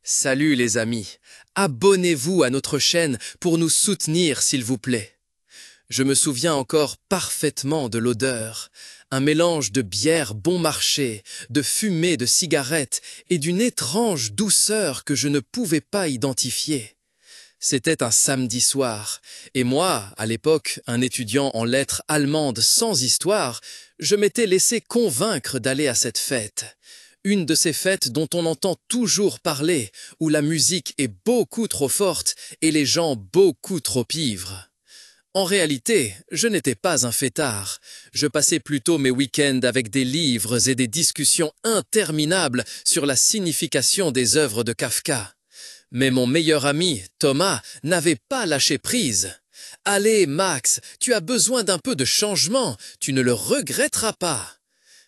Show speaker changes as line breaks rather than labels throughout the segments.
Salut les amis, abonnez-vous à notre chaîne pour nous soutenir s'il vous plaît. Je me souviens encore parfaitement de l'odeur, un mélange de bière bon marché, de fumée de cigarettes et d'une étrange douceur que je ne pouvais pas identifier. C'était un samedi soir, et moi, à l'époque, un étudiant en lettres allemandes sans histoire, je m'étais laissé convaincre d'aller à cette fête. Une de ces fêtes dont on entend toujours parler, où la musique est beaucoup trop forte et les gens beaucoup trop ivres. En réalité, je n'étais pas un fêtard. Je passais plutôt mes week-ends avec des livres et des discussions interminables sur la signification des œuvres de Kafka. Mais mon meilleur ami, Thomas, n'avait pas lâché prise. « Allez, Max, tu as besoin d'un peu de changement, tu ne le regretteras pas. »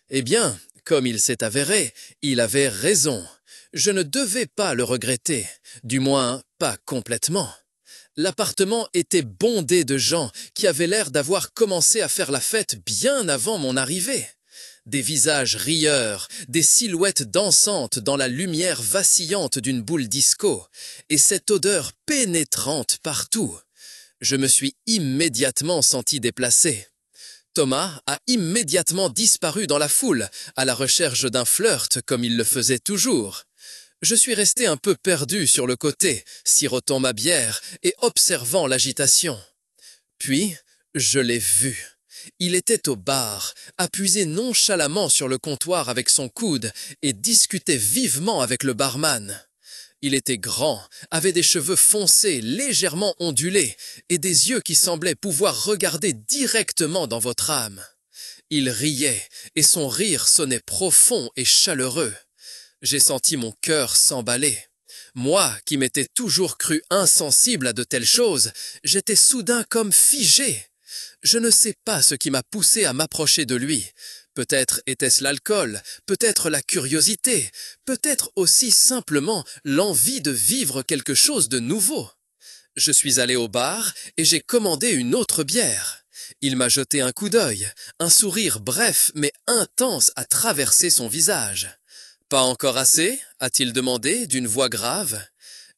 Eh bien, comme il s'est avéré, il avait raison. Je ne devais pas le regretter, du moins pas complètement. L'appartement était bondé de gens qui avaient l'air d'avoir commencé à faire la fête bien avant mon arrivée. Des visages rieurs, des silhouettes dansantes dans la lumière vacillante d'une boule disco, et cette odeur pénétrante partout. Je me suis immédiatement senti déplacé. Thomas a immédiatement disparu dans la foule, à la recherche d'un flirt comme il le faisait toujours. Je suis resté un peu perdu sur le côté, sirotant ma bière et observant l'agitation. Puis, je l'ai vu. Il était au bar, appuyé nonchalamment sur le comptoir avec son coude et discutait vivement avec le barman. Il était grand, avait des cheveux foncés légèrement ondulés et des yeux qui semblaient pouvoir regarder directement dans votre âme. Il riait et son rire sonnait profond et chaleureux. J'ai senti mon cœur s'emballer. Moi, qui m'étais toujours cru insensible à de telles choses, j'étais soudain comme figé. Je ne sais pas ce qui m'a poussé à m'approcher de lui. Peut-être était-ce l'alcool, peut-être la curiosité, peut-être aussi simplement l'envie de vivre quelque chose de nouveau. Je suis allé au bar et j'ai commandé une autre bière. Il m'a jeté un coup d'œil, un sourire bref mais intense a traversé son visage. « Pas encore assez ?» a-t-il demandé d'une voix grave.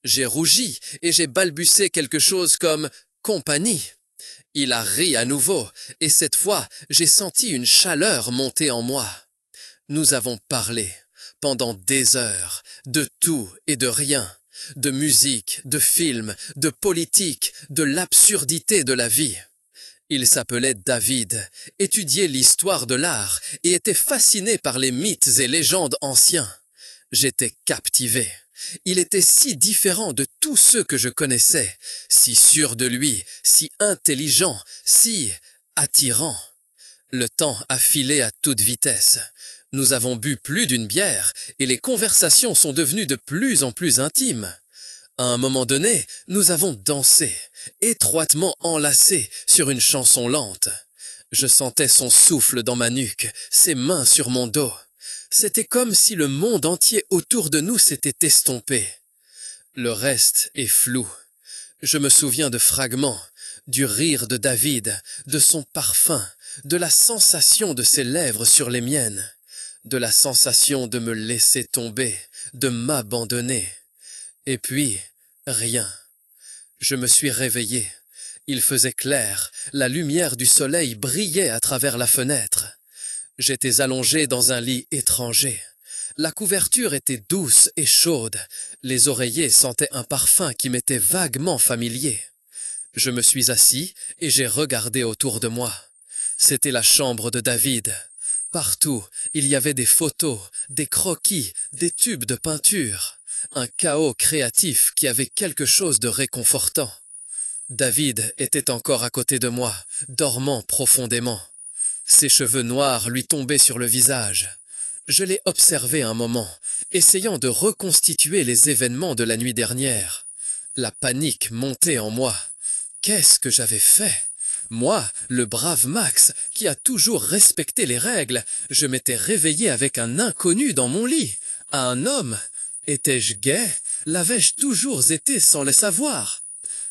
J'ai rougi et j'ai balbutié quelque chose comme « compagnie ». Il a ri à nouveau, et cette fois, j'ai senti une chaleur monter en moi. Nous avons parlé, pendant des heures, de tout et de rien, de musique, de films, de politique, de l'absurdité de la vie. Il s'appelait David, étudiait l'histoire de l'art et était fasciné par les mythes et légendes anciens. J'étais captivé. Il était si différent de tous ceux que je connaissais, si sûr de lui, si intelligent, si attirant. Le temps a filé à toute vitesse. Nous avons bu plus d'une bière et les conversations sont devenues de plus en plus intimes. À un moment donné, nous avons dansé, étroitement enlacés sur une chanson lente. Je sentais son souffle dans ma nuque, ses mains sur mon dos. C'était comme si le monde entier autour de nous s'était estompé. Le reste est flou. Je me souviens de fragments, du rire de David, de son parfum, de la sensation de ses lèvres sur les miennes, de la sensation de me laisser tomber, de m'abandonner. Et puis, rien. Je me suis réveillé. Il faisait clair, la lumière du soleil brillait à travers la fenêtre. J'étais allongé dans un lit étranger. La couverture était douce et chaude. Les oreillers sentaient un parfum qui m'était vaguement familier. Je me suis assis et j'ai regardé autour de moi. C'était la chambre de David. Partout, il y avait des photos, des croquis, des tubes de peinture. Un chaos créatif qui avait quelque chose de réconfortant. David était encore à côté de moi, dormant profondément. Ses cheveux noirs lui tombaient sur le visage. Je l'ai observé un moment, essayant de reconstituer les événements de la nuit dernière. La panique montait en moi. Qu'est-ce que j'avais fait? Moi, le brave Max, qui a toujours respecté les règles, je m'étais réveillé avec un inconnu dans mon lit. Un homme? Étais-je gai? L'avais-je toujours été sans le savoir?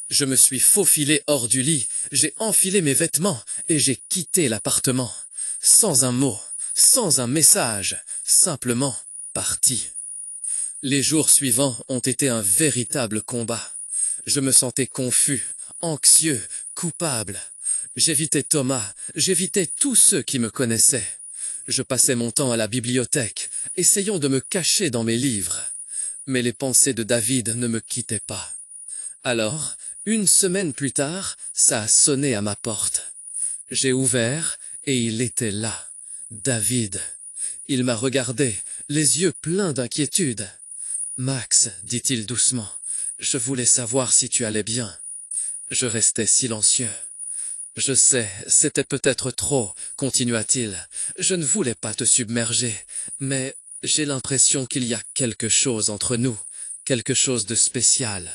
Je me suis faufilé hors du lit, j'ai enfilé mes vêtements et j'ai quitté l'appartement. Sans un mot, sans un message, simplement parti. Les jours suivants ont été un véritable combat. Je me sentais confus, anxieux, coupable. J'évitais Thomas, j'évitais tous ceux qui me connaissaient. Je passais mon temps à la bibliothèque, essayant de me cacher dans mes livres. Mais les pensées de David ne me quittaient pas. Alors, une semaine plus tard, ça a sonné à ma porte. J'ai ouvert, et il était là, David. Il m'a regardé, les yeux pleins d'inquiétude. « Max, dit-il doucement, je voulais savoir si tu allais bien. » Je restais silencieux. « Je sais, c'était peut-être trop, continua-t-il. Je ne voulais pas te submerger, mais j'ai l'impression qu'il y a quelque chose entre nous, quelque chose de spécial. »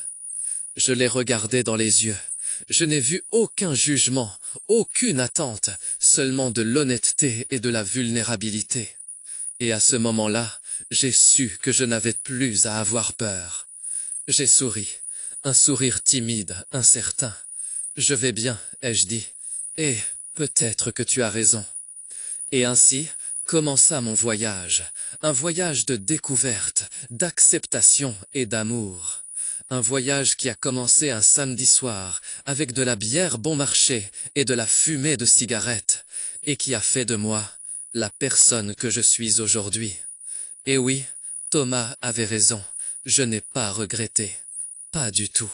Je l'ai regardé dans les yeux. Je n'ai vu aucun jugement, aucune attente, seulement de l'honnêteté et de la vulnérabilité. Et à ce moment-là, j'ai su que je n'avais plus à avoir peur. J'ai souri, un sourire timide, incertain. « Je vais bien, ai-je dit, et peut-être que tu as raison. » Et ainsi commença mon voyage, un voyage de découverte, d'acceptation et d'amour. Un voyage qui a commencé un samedi soir, avec de la bière bon marché et de la fumée de cigarettes, et qui a fait de moi la personne que je suis aujourd'hui. Et oui, Thomas avait raison, je n'ai pas regretté, pas du tout.